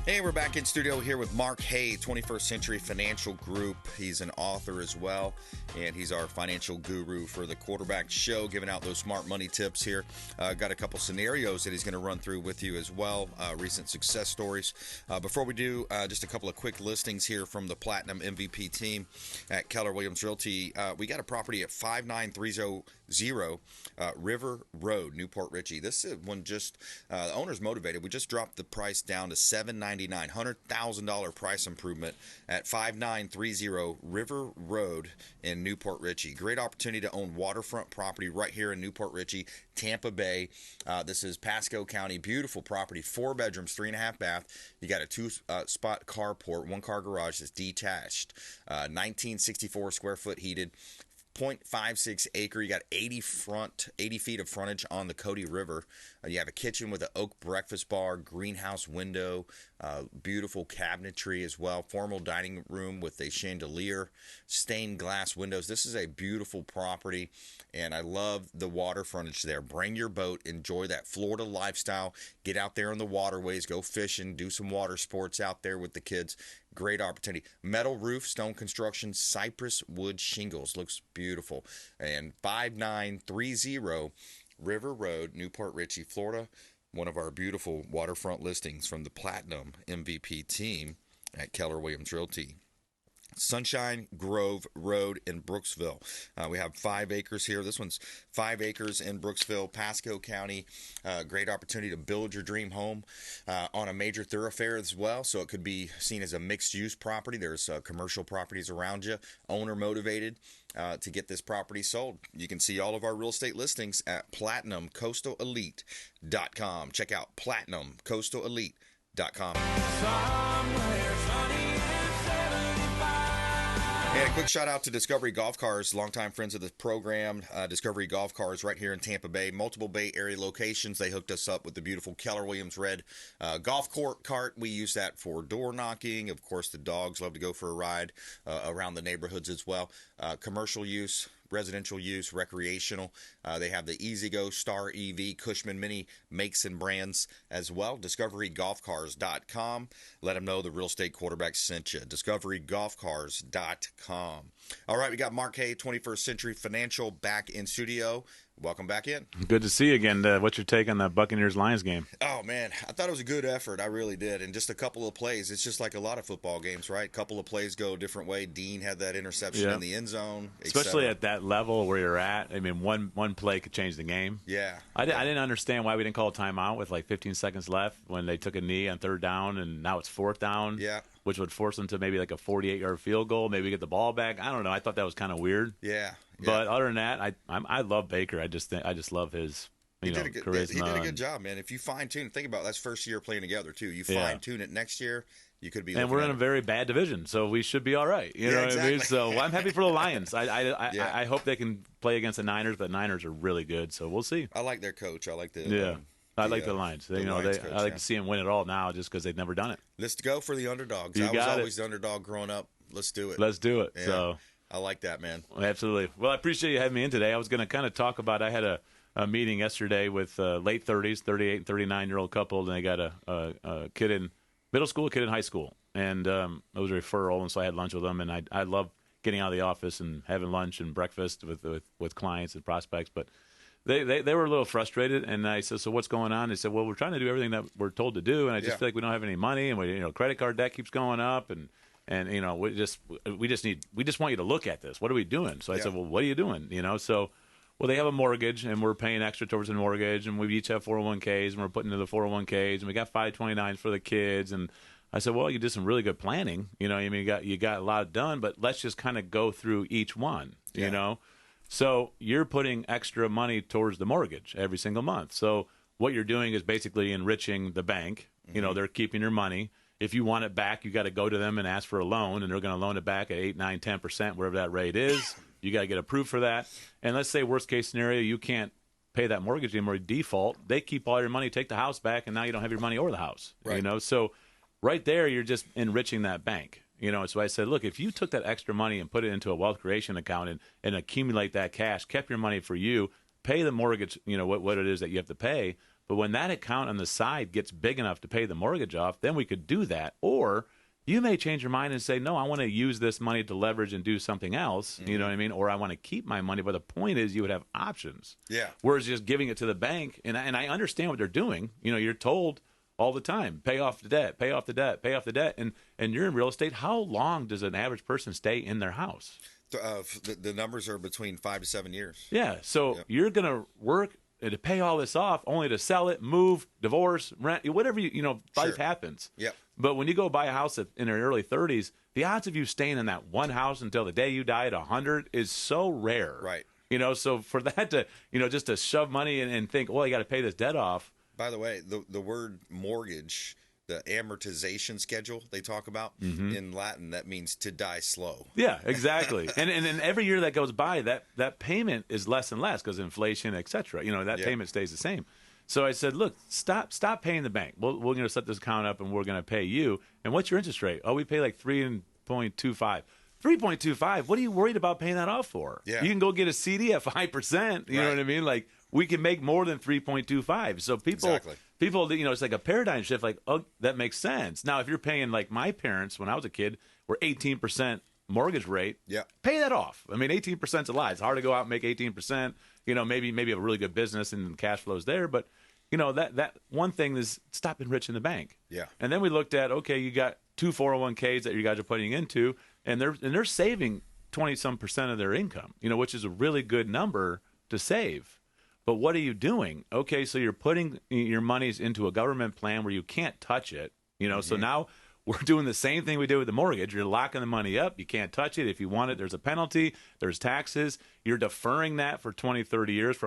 Hey, we're back in studio here with Mark Haye, 21st Century Financial Group. He's an author as well, and he's our financial guru for the Quarterback Show, giving out those smart money tips here. Got a couple scenarios that he's going to run through with you as well, recent success stories. Before we do, just a couple of quick listings here from the Platinum MVP team at Keller Williams Realty. We got a property at 59300 River Road, Newport Richey. This is one just, the owner's motivated. We just dropped the price down to $799, $100,000 price improvement at 5930 River Road in Newport Richey. Great opportunity to own waterfront property right here in Newport Richey, Tampa Bay. This is Pasco County. Beautiful property, 4 bedrooms, 3.5 bath. You got a 2-spot carport, 1-car garage that's detached, 1964 square foot heated. 0.56 acre. You got 80 feet of frontage on the Cody River. You have a kitchen with an oak breakfast bar, greenhouse window, beautiful cabinetry as well, formal dining room with a chandelier, stained glass windows. This is a beautiful property, and I love the water frontage there. Bring your boat, enjoy that Florida lifestyle, get out there on the waterways, go fishing, do some water sports out there with the kids. Great opportunity. Metal roof, stone construction, cypress wood shingles. Looks beautiful. And 5930 River Road, Newport Richey, Florida. One of our beautiful waterfront listings from the Platinum MVP team at Keller Williams Realty. Sunshine Grove Road in Brooksville. We have 5 acres here. This one's 5 acres in Brooksville, Pasco County. Great opportunity to build your dream home on a major thoroughfare as well. So it could be seen as a mixed-use property. There's commercial properties around you. Owner motivated to get this property sold. You can see all of our real estate listings at PlatinumCoastalElite.com. Check out PlatinumCoastalElite.com. Somewhere sunny. And a quick shout out to Discovery Golf Cars, longtime friends of the program. Discovery Golf Cars right here in Tampa Bay, multiple Bay Area locations. They hooked us up with the beautiful Keller Williams red golf cart. We use that for door knocking. Of course, the dogs love to go for a ride around the neighborhoods as well. Commercial use, residential use, recreational. They have the E-Z-Go, Star EV, Cushman Mini makes and brands as well. DiscoveryGolfCars.com. Let them know the real estate quarterback sent you. DiscoveryGolfCars.com. All right, we got Mark Haye, 21st Century Financial, back in studio. Welcome back in. Good to see you again. What's your take on the Buccaneers-Lions game? Oh, man, I thought it was a good effort. I really did. And just a couple of plays. It's just like a lot of football games, right? A couple of plays go a different way. Dean had that interception in the end zone. Especially at that level where you're at. I mean, one play could change the game. Yeah. I didn't understand why we didn't call a timeout with like 15 seconds left when they took a knee on 3rd down, and now it's 4th down. Yeah. Which would force them to maybe like a 48-yard field goal, maybe get the ball back. I don't know. I thought that was kind of weird. Yeah. But other than that, I love Baker. I just love his charisma. He did a good job, man. If you fine tune, think about it, that's first year playing together too. You fine tune it next year, you could be. And we're in a very bad division, so we should be all right. You know what I mean? So I'm happy for the Lions. I hope they can play against the Niners, but Niners are really good, so we'll see. I like their coach. I like the I like the Lions. I like to see them win it all now, just because they've never done it. Let's go for the underdogs. I was always the underdog growing up. Let's do it. Let's do it. Yeah. So I like that, man. Absolutely. Well, I appreciate you having me in today. I was going to kind of talk about, I had a meeting yesterday with late 30s, 38 and 39-year-old couple, and they got a kid in middle school, a kid in high school. And it was a referral, and so I had lunch with them. And I love getting out of the office and having lunch and breakfast with clients and prospects. But they were a little frustrated, and I said, so what's going on? They said, well, we're trying to do everything that we're told to do, and I just feel like we don't have any money, and credit card debt keeps going up, and we just want you to look at this. What are we doing? So I said, well, what are you doing? So they have a mortgage, and we're paying extra towards the mortgage, and we each have 401ks, and we're putting into the 401ks, and we got 529s for the kids. And I said, well, you did some really good planning. You got a lot done, but let's just kind of go through each one. So you're putting extra money towards the mortgage every single month. So what you're doing is basically enriching the bank. Mm-hmm. They're keeping your money. If you want it back, you got to go to them and ask for a loan, and they're going to loan it back at 8, 9, 10%, whatever that rate is. You got to get approved for that. And let's say worst case scenario, you can't pay that mortgage anymore, default. They keep all your money, take the house back, and now you don't have your money or the house. Right. So right there, you're just enriching that bank. So I said, look, if you took that extra money and put it into a wealth creation account and accumulate that cash, kept your money for you, pay the mortgage, what it is that you have to pay, But when that account on the side gets big enough to pay the mortgage off, then we could do that. Or you may change your mind and say, no, I want to use this money to leverage and do something else. You know what I mean? Or I want to keep my money. But the point is you would have options. Yeah. Whereas just giving it to the bank, and I understand what they're doing. You're told all the time, pay off the debt, pay off the debt, pay off the debt. And you're in real estate. How long does an average person stay in their house? The numbers are between 5 to 7 years. Yeah. So you're going to work to pay all this off, only to sell it, move, divorce, rent, whatever life happens. Yep. But when you go buy a house in your early 30s, the odds of you staying in that one house until the day you die at 100 is so rare. Right. So for that to, just to shove money and think, well, you got to pay this debt off. By the way, the word mortgage, the amortization schedule they talk about in Latin, that means to die slow. Yeah, exactly. and then every year that goes by, that payment is less and less because inflation, et cetera. That payment stays the same. So I said, look, stop paying the bank. We're going to set this account up and we're going to pay you. And what's your interest rate? Oh, we pay like 3.25. 3.25. What are you worried about paying that off for? Yeah. You can go get a CD at 5%. You know what I mean? Like, we can make more than 3.25. So people, it's like a paradigm shift. Like, oh, that makes sense. Now, if you're paying like my parents when I was a kid were 18% mortgage rate, pay that off. I mean, 18% is a lot. It's hard to go out and make 18%. Maybe have a really good business and cash flow's there, but that one thing is stop enriching the bank. Yeah. And then we looked at, okay, you got 2 401ks that you guys are putting into, and they're saving 20% of their income, which is a really good number to save. But what are you doing? Okay, so you're putting your monies into a government plan where you can't touch it. So now we're doing the same thing we did with the mortgage. You're locking the money up. You can't touch it. If you want it, there's a penalty. There's taxes. You're deferring that for 20, 30 years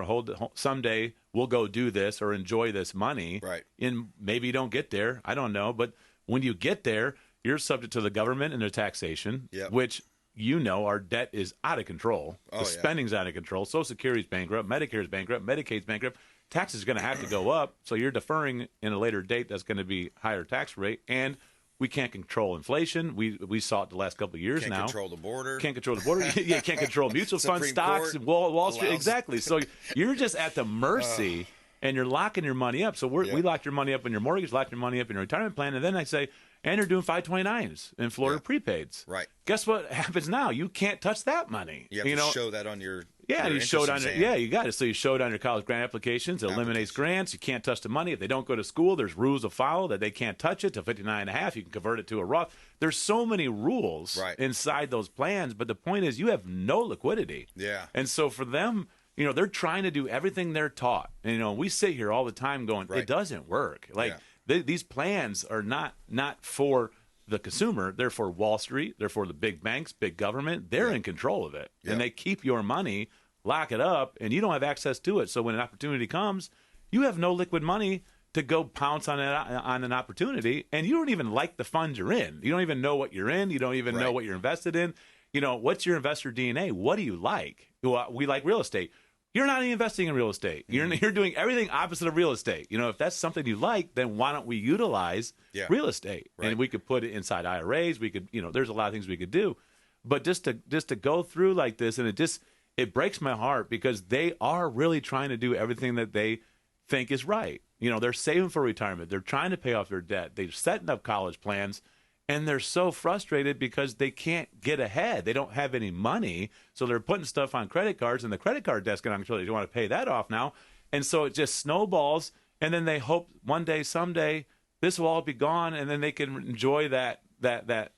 someday we'll go do this or enjoy this money. Right. And maybe you don't get there. I don't know. But when you get there, you're subject to the government and their taxation, which our debt is out of control. The spending's out of control. Social Security's bankrupt. Medicare's bankrupt. Medicaid's bankrupt. Taxes are going to have to go up. So you're deferring in a later date that's going to be higher tax rate. And we can't control inflation. We saw it the last couple of years now. Can't control the border. Can't control the border. You can't control mutual fund stocks and Wall Street. Exactly. So you're just at the mercy, and you're locking your money up. So we locked your money up in your mortgage, locked your money up in your retirement plan, and then I say, and you're doing 529s in Florida prepaids. Right. Guess what happens now? You can't touch that money. You have to show that on your you show it on you got it. So you show it on your college grant applications. It eliminates grants. You can't touch the money. If they don't go to school, there's rules to follow that they can't touch it. To 59.5, you can convert it to a Roth. There's so many rules inside those plans, but the point is you have no liquidity. Yeah. And so for them, they're trying to do everything they're taught. And we sit here all the time going, it doesn't work. Like these plans are not for the consumer. They're for Wall Street. They're for the big banks, big government. They're in control of it. And they keep your money, lock it up, and you don't have access to it. So when an opportunity comes, you have no liquid money to go pounce on an opportunity, and you don't even like the fund you're in. You don't even know what you're in. You don't even know what you're invested in. What's your investor DNA? What do you like? Well, we like real estate. You're not even investing in real estate. You're doing everything opposite of real estate. If that's something you like, then why don't we utilize real estate? Right. And we could put it inside IRAs. We could, there's a lot of things we could do. But just to go through like this, and it breaks my heart because they are really trying to do everything that they think is right. They're saving for retirement. They're trying to pay off their debt. They're setting up college plans. And they're so frustrated because they can't get ahead. They don't have any money. So they're putting stuff on credit cards, and the credit card desk is not control. They want to pay that off now. And so it just snowballs. And then they hope one day, someday, this will all be gone, and then they can enjoy that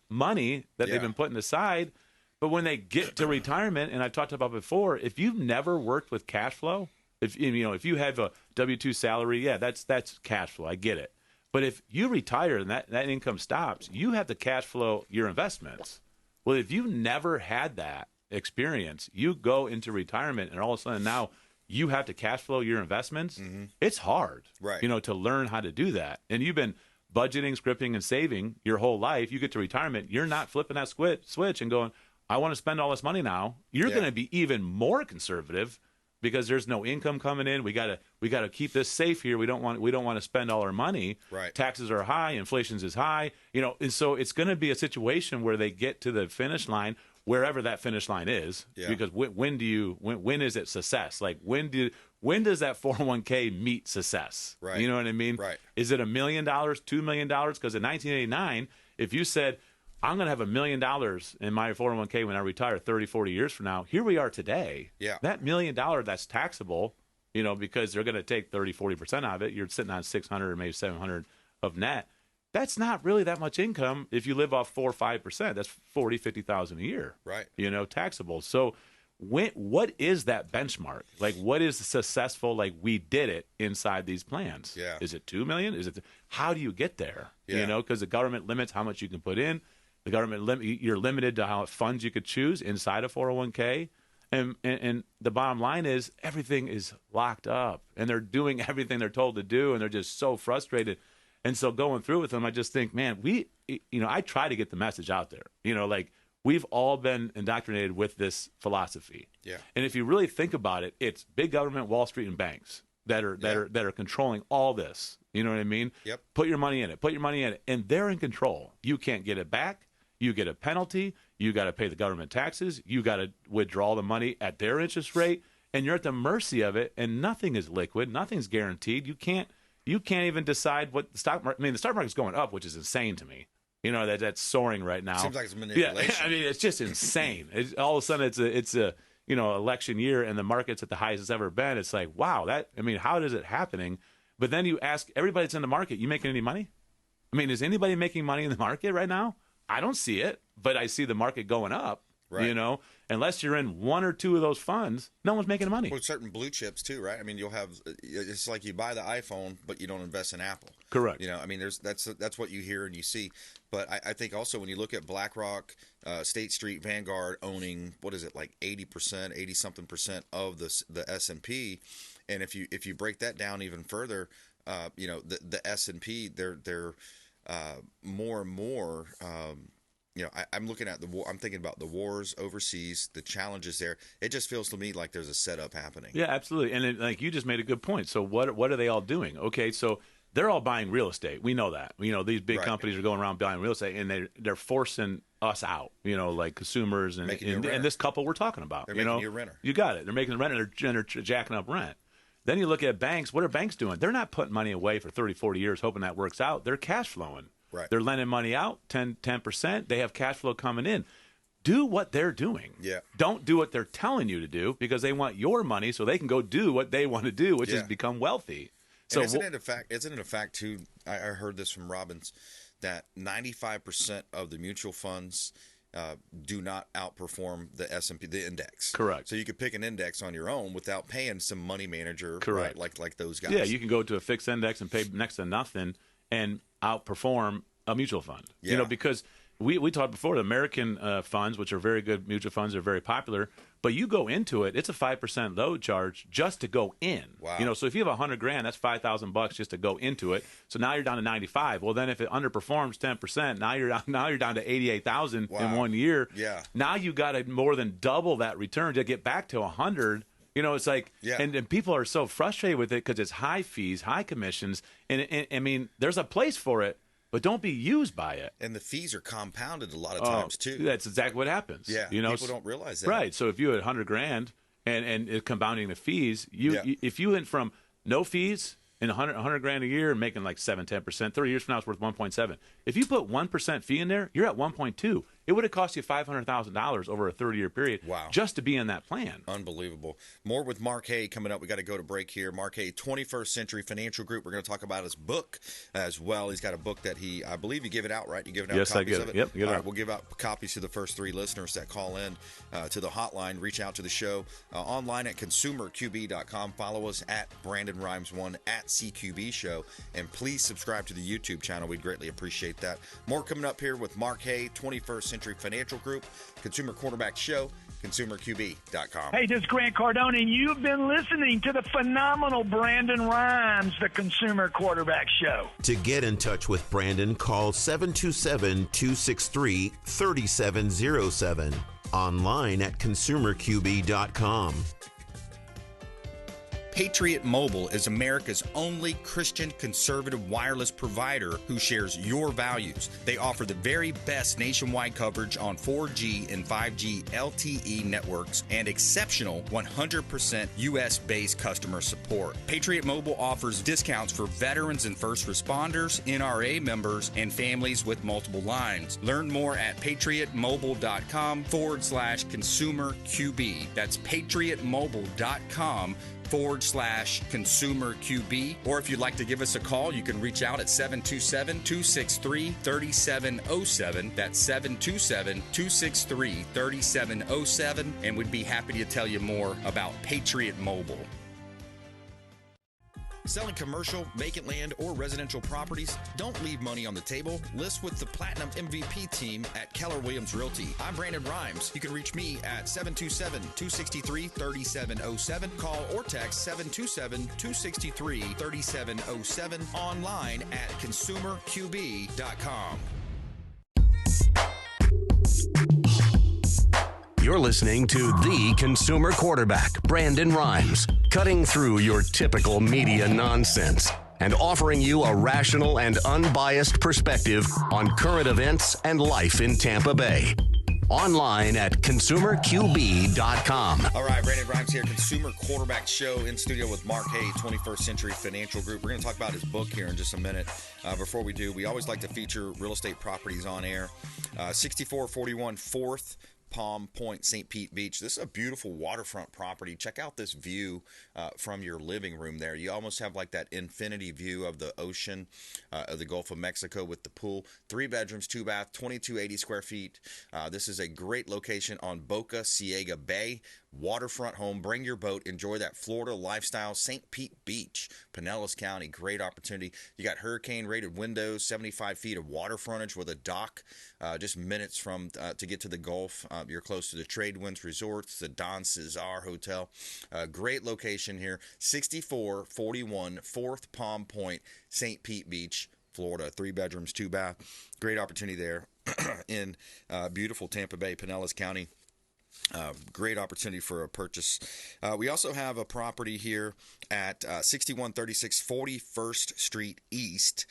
money that they've been putting aside. But when they get to retirement, and I've talked about before, if you've never worked with cash flow, if you have a W-2 salary, that's cash flow. I get it. But if you retire and that income stops, you have to cash flow your investments. Well, if you've never had that experience, you go into retirement and all of a sudden now you have to cash flow your investments. It's hard, to learn how to do that. And you've been budgeting, scripting, and saving your whole life. You get to retirement, you're not flipping that switch and going, I want to spend all this money now. You're going to be even more conservative because there's no income coming in. We gotta keep this safe here. We don't want to spend all our money. Right. Taxes are high, inflation is high. And so it's going to be a situation where they get to the finish line wherever that finish line is, because when is it success? Like when does that 401k meet success? Right. You know what I mean? Right. Is it $1 million, $2 million? Because in 1989, if you said, I'm going to have $1 million in my 401k when I retire 30, 40 years from now, here we are today. Yeah. That $1 million that's taxable, because they're going to take 30, 40% of it. You're sitting on 600 or maybe 700 of net. That's not really that much income if you live off 4 or 5%. That's 40, 50,000 a year. Right. Taxable. So what is that benchmark? Like, what is successful? Like, we did it inside these plans. Yeah. Is it 2 million? How do you get there? Yeah. Because the government limits how much you can put in. The government you're limited to how much funds you could choose inside a 401k. And the bottom line is everything is locked up, and they're doing everything they're told to do, and they're just so frustrated. And so going through with them, I just think, man, I try to get the message out there. Like, we've all been indoctrinated with this philosophy. Yeah. And if you really think about it, it's big government, Wall Street, and banks that are controlling all this. You know what I mean? Yep. Put your money in it, and they're in control. You can't get it back. You get a penalty. You got to pay the government taxes. You got to withdraw the money at their interest rate, and you're at the mercy of it. And nothing is liquid. Nothing's guaranteed. You can't even decide what the stock market. I mean, the stock market's going up, which is insane to me. That's soaring right now. Seems like it's manipulation. Yeah, I mean, it's just insane. All of a sudden, it's a election year, and the market's at the highest it's ever been. It's like, wow, how is it happening? But then you ask everybody that's in the market, you making any money? I mean, is anybody making money in the market right now? I don't see it, but I see the market going up. Right. Unless you're in one or two of those funds, no one's making money. Well, certain blue chips too, right? I mean, it's like you buy the iPhone, but you don't invest in Apple. Correct. I mean, that's what you hear and you see. But I think also when you look at BlackRock, State Street, Vanguard owning, what is it, like 80%, 80 something percent of the S&P, and if you break that down even further, the S&P, they're more and more. I'm looking at the war. I'm thinking about the wars overseas, the challenges there. It just feels to me like there's a setup happening. Yeah, absolutely. And like you just made a good point. So what are they all doing? Okay, so they're all buying real estate. We know that. These big companies are going around buying real estate, and they're forcing us out. Like consumers and this couple we're talking about. They're making you a renter. You got it. They're making the rent, and they're jacking up rent. Then you look at banks. What are banks doing? They're not putting money away for 30, 40 years hoping that works out. They're cash flowing. Right. They're lending money out, 10%. They have cash flow coming in. Do what they're doing. Yeah. Don't do what they're telling you to do, because they want your money so they can go do what they want to do, which is become wealthy. So isn't it a fact too? I heard this from Robbins that 95% of the mutual funds do not outperform the S&P, the index. Correct. So you could pick an index on your own without paying some money manager. Correct. Right? Like those guys. Yeah, you can go to a fixed index and pay next to nothing and outperform a mutual fund. Yeah. Because we talked before, the American funds, which are very good mutual funds, are very popular, but you go into it, it's a 5% load charge just to go in. Wow. So if you have $100,000, that's $5,000 just to go into it. So now you're down to 95. Well, then if it underperforms 10%, now you're down to 88,000 in 1 year. Yeah. Now you got to more than double that return to get back to 100. It's like, and people are so frustrated with it because it's high fees, high commissions, and I mean, there's a place for it, but don't be used by it. And the fees are compounded a lot of times too. That's exactly what happens. Yeah, people don't realize that. Right. So if you had $100,000 and it's compounding the fees, if you went from no fees and $100,000 a year and making like 7-10%, 30 years from now it's worth 1.7. If you put 1% fee in there, you're at 1.2. It would have cost you $500,000 over a 30-year period. Wow. Just to be in that plan. Unbelievable. More with Mark Haye coming up. We got to go to break here. Mark Haye, 21st Century Financial Group. We're going to talk about his book as well. He's got a book that I believe you give it out, right? You give it out. Yes, copies I give of it. it. Yep, give it out. We'll give out copies to the first 3 listeners that call in to the hotline. Reach out to the show online at consumerqb.com. Follow us at Brandon Rhymes 1 at CQB Show, and please subscribe to the YouTube channel. We'd greatly appreciate that. More coming up here with Mark Haye, 21st Century Financial Group, Consumer Quarterback Show, consumerqb.com. Hey, this is Grant Cardone, and you've been listening to the phenomenal Brandon Rhymes, the Consumer Quarterback Show. To get in touch with Brandon, call 727-263-3707. Online at consumerqb.com. Patriot Mobile is America's only Christian conservative wireless provider who shares your values. They offer the very best nationwide coverage on 4G and 5G LTE networks and exceptional 100% U.S.-based customer support. Patriot Mobile offers discounts for veterans and first responders, NRA members, and families with multiple lines. Learn more at patriotmobile.com/consumer QB. That's patriotmobile.com/consumer QB. Or if you'd like to give us a call, you can reach out at 727-263-3707. That's 727-263-3707. And we'd be happy to tell you more about Patriot Mobile. Selling commercial, vacant land, or residential properties? Don't leave money on the table. List with the Platinum MVP team at Keller Williams Realty. I'm Brandon Rhymes. You can reach me at 727-263-3707. Call or text 727-263-3707. Online at consumerqb.com. You're listening to the consumer quarterback, Brandon Rhymes, cutting through your typical media nonsense and offering you a rational and unbiased perspective on current events and life in Tampa Bay. Online at consumerqb.com. All right, Brandon Rhymes here, Consumer Quarterback Show, in studio with Mark Haye, 21st Century Financial Group. We're going to talk about his book here in just a minute. Before we do, we always like to feature real estate properties on air. 6441 4th Palm Point, St. Pete Beach. This is a beautiful waterfront property. Check out this view from your living room there. You almost have like that infinity view of the ocean, of the Gulf of Mexico with the pool. 3 bedrooms, 2 bath, 2280 square feet. This is a great location on Boca Ciega Bay. Waterfront home. Bring your boat. Enjoy that Florida lifestyle. St. Pete Beach, Pinellas County. Great opportunity. You got hurricane-rated windows, 75 feet of water frontage with a dock, just minutes from to get to the Gulf. You're close to the Tradewinds Resorts, the Don Cesar Hotel. Great location here. 6441 4th Palm Point, St. Pete Beach, Florida. 3 bedrooms, 2 bath. Great opportunity there in beautiful Tampa Bay, Pinellas County. Great opportunity for a purchase. We also have a property here at 6136 41st Street East.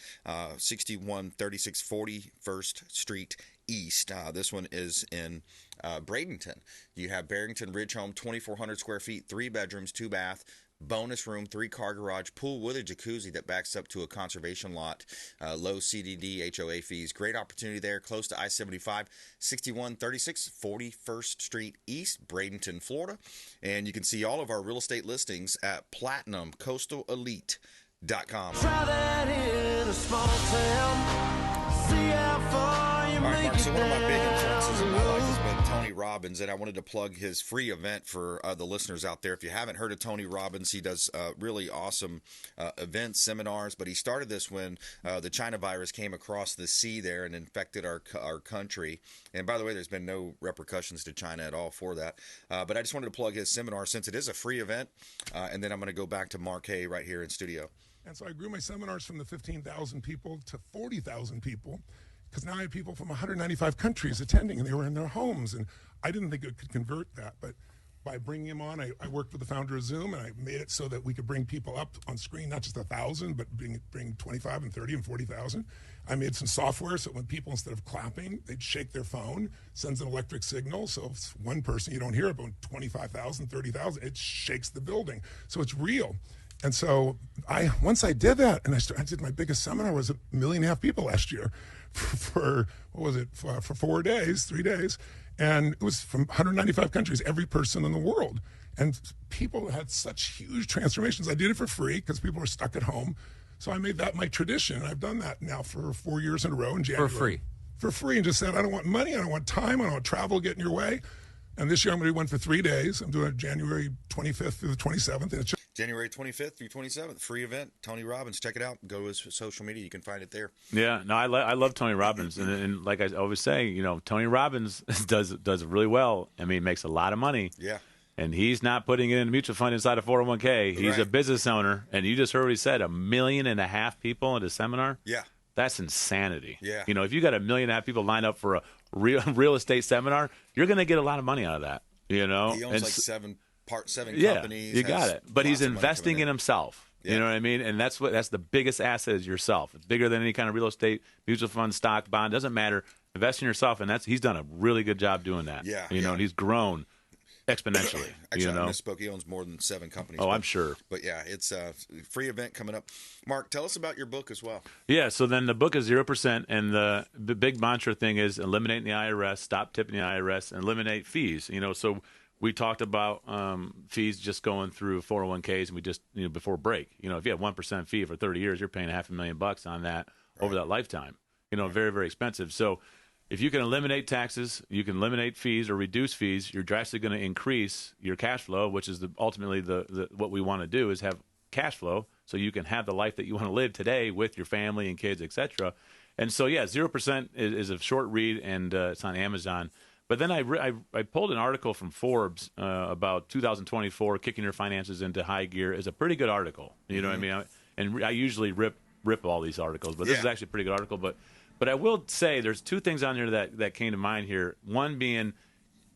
6136 41st Street East. This one is in Bradenton. You have Barrington Ridge Home, 2,400 square feet, 3 bedrooms, 2 bath. Bonus room, 3-car garage, pool with a jacuzzi that backs up to a conservation lot, low CDD, HOA fees. Great opportunity there, close to I-75, 6136 41st Street East, Bradenton, Florida. And you can see all of our real estate listings at PlatinumCoastalElite.com. Try that in a small town. See how far you All right, make Mark, so it one of my big down. influences in my life has been Tony Robbins, and I wanted to plug his free event for the listeners out there. If you haven't heard of Tony Robbins, he does really awesome events, seminars, but he started this when the China virus came across the sea there and infected our country. And by the way, there's been no repercussions to China at all for that. But I just wanted to plug his seminar since it is a free event, and then I'm going to go back to Mark Haye right here in studio. And so I grew my seminars from the 15,000 people to 40,000 people, because now I have people from 195 countries attending, and they were in their homes. And I didn't think it could convert that, but by bringing him on, I worked with the founder of Zoom, and I made it so that we could bring people up on screen, not just 1,000, but bring 25 and 30 and 40,000. I made some software so when people, instead of clapping, they'd shake their phone, sends an electric signal. So if it's one person you don't hear about 25,000, 30,000, it shakes the building. So it's real. And so once I did that, and I did my biggest seminar was 1.5 million people last year for 4 days, 3 days. And it was from 195 countries, every person in the world. And people had such huge transformations. I did it for free because people were stuck at home. So I made that my tradition. I've done that now for 4 years in a row in January. For free? For free, and just said, I don't want money, I don't want time, I don't want travel getting in your way. And this year I'm going to do one for 3 days. I'm doing it January 25th through the 27th. And it's January 25th through 27th, free event. Tony Robbins, check it out. Go to his social media. You can find it there. Yeah, no, I love Tony Robbins, and like I always say, Tony Robbins does really well. I mean, makes a lot of money. Yeah. And he's not putting it in a mutual fund inside a 401k. He's a business owner, and you just heard what he said, 1.5 million people at his seminar. Yeah. That's insanity. Yeah. If you got 1.5 million people lined up for a real estate seminar, you're going to get a lot of money out of that. He owns like seven Yeah, companies. you got it. But he's lots of money investing coming in himself. Yeah. You know what I mean? And that's the biggest asset is yourself. It's bigger than any kind of real estate, mutual fund, stock, bond. Doesn't matter. Invest in yourself, and he's done a really good job doing that. Yeah, you know, and he's grown exponentially. Actually, you know? I misspoke. He owns more than 7 companies. Oh, I'm sure. But yeah, it's a free event coming up. Mark, tell us about your book as well. Yeah, so then the book is 0%, and the big mantra thing is eliminating the IRS, stop tipping the IRS, and eliminate fees. You know, so we talked about fees just going through 401ks, and we just, before break, if you have 1% fee for 30 years, you're paying $500,000 on that over that lifetime. Very, very expensive. So if you can eliminate taxes, you can eliminate fees or reduce fees, you're drastically going to increase your cash flow, which is ultimately what we want to do is have cash flow so you can have the life that you want to live today with your family and kids, etc. And so, 0% is a short read, and it's on Amazon. But then I pulled an article from Forbes about 2024, kicking your finances into high gear is a pretty good article. You know what I mean? And I usually rip all these articles, but this is actually a pretty good article. But I will say there's 2 things on there that came to mind here. One being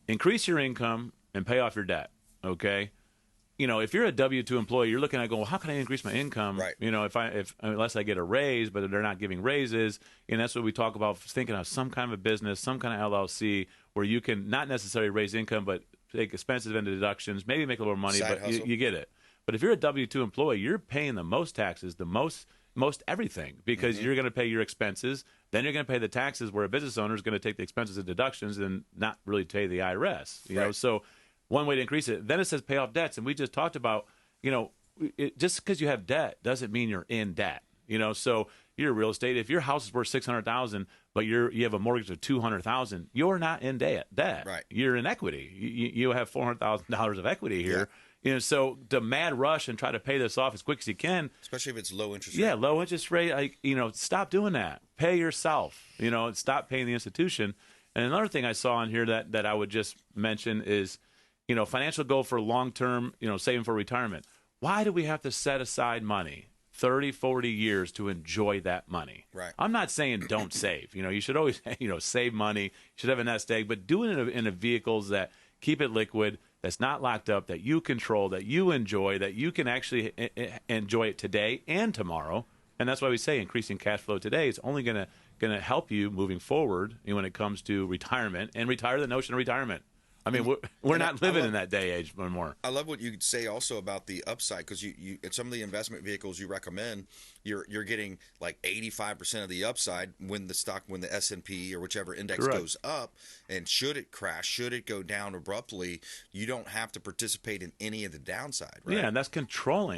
increase your income and pay off your debt, okay? If you're a W-2 employee, you're looking at going, well, how can I increase my income? Right. Unless I get a raise, but they're not giving raises. And that's what we talk about, thinking of some kind of a business, some kind of LLC where you can not necessarily raise income, but take expenses into deductions, maybe make a little more money, Side but hustle. you get it. But if you're a W-2 employee, you're paying the most taxes, the most everything, because you're going to pay your expenses, then you're going to pay the taxes, where a business owner is going to take the expenses and deductions and not really pay the IRS. You know, so one way to increase it. Then it says pay off debts, and we just talked about, just because you have debt doesn't mean you're in debt. So you're real estate. If your house is worth $600,000, but you have a mortgage of $200,000, you're not in debt. Right. You're in equity. You have $400,000 of equity here. So to mad rush and try to pay this off as quick as you can, especially if it's low interest rate. Yeah, low interest rate. Stop doing that. Pay yourself. Stop paying the institution. And another thing I saw in here that I would just mention is, financial goal for long term. Saving for retirement. Why do we have to set aside money 30, 40 years to enjoy that money? Right. I'm not saying don't save. You should always save money. You should have a nest egg, but do it in a vehicles that keep it liquid, that's not locked up, that you control, that you enjoy, that you can actually enjoy it today and tomorrow. And that's why we say increasing cash flow today is only going to help you moving forward when it comes to retirement, and retire the notion of retirement. I mean, we're not living in that day age anymore. I love what you say also about the upside, because you at some of the investment vehicles you recommend, you're getting like 85% of the upside when the S&P or whichever index goes up. And should it crash, should it go down abruptly, you don't have to participate in any of the downside, right? Yeah, and that's control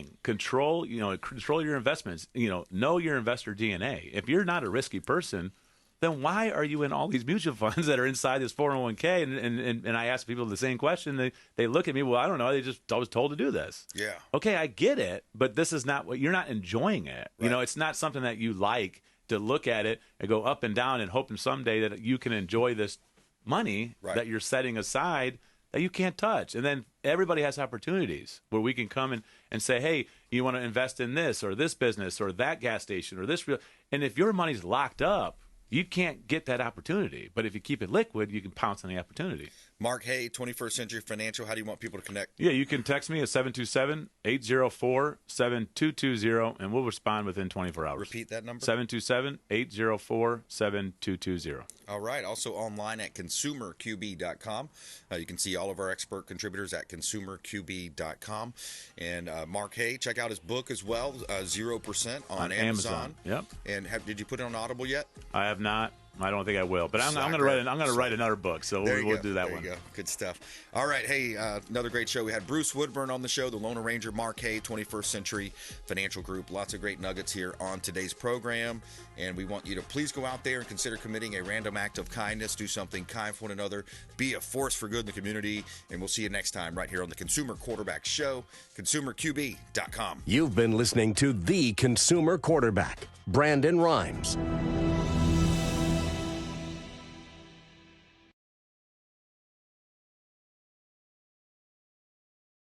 your investments. Know your investor DNA. If you're not a risky person, then why are you in all these mutual funds that are inside this 401k? And I ask people the same question. They look at me, well, I don't know. I was told to do this. Yeah. Okay, I get it, but this is not what you're not enjoying it. Right. It's not something that you like to look at it and go up and down and hoping someday that you can enjoy this money that you're setting aside that you can't touch. And then everybody has opportunities where we can come and say, hey, you want to invest in this or this business or that gas station or this and if your money's locked up, you can't get that opportunity. But if you keep it liquid, you can pounce on the opportunity. Mark Haye, 21st Century Financial. How do you want people to connect? Yeah, you can text me at 727-804-7220, and we'll respond within 24 hours. Repeat that number. 727-804-7220. All right. Also online at consumerqb.com. You can see all of our expert contributors at consumerqb.com. And Mark Haye, check out his book as well, 0% on Amazon. Yep. And did you put it on Audible yet? I have not. I don't think I will, but I'm going to write another book, so we'll do that there one. You go. Good stuff. All right, hey, another great show. We had Bruce Woodburn on the show, the Lone Ranger, Mark Haye, 21st Century Financial Group. Lots of great nuggets here on today's program, and we want you to please go out there and consider committing a random act of kindness. Do something kind for one another. Be a force for good in the community, and we'll see you next time right here on the Consumer Quarterback Show, consumerqb.com. You've been listening to The Consumer Quarterback, Brandon Rhymes.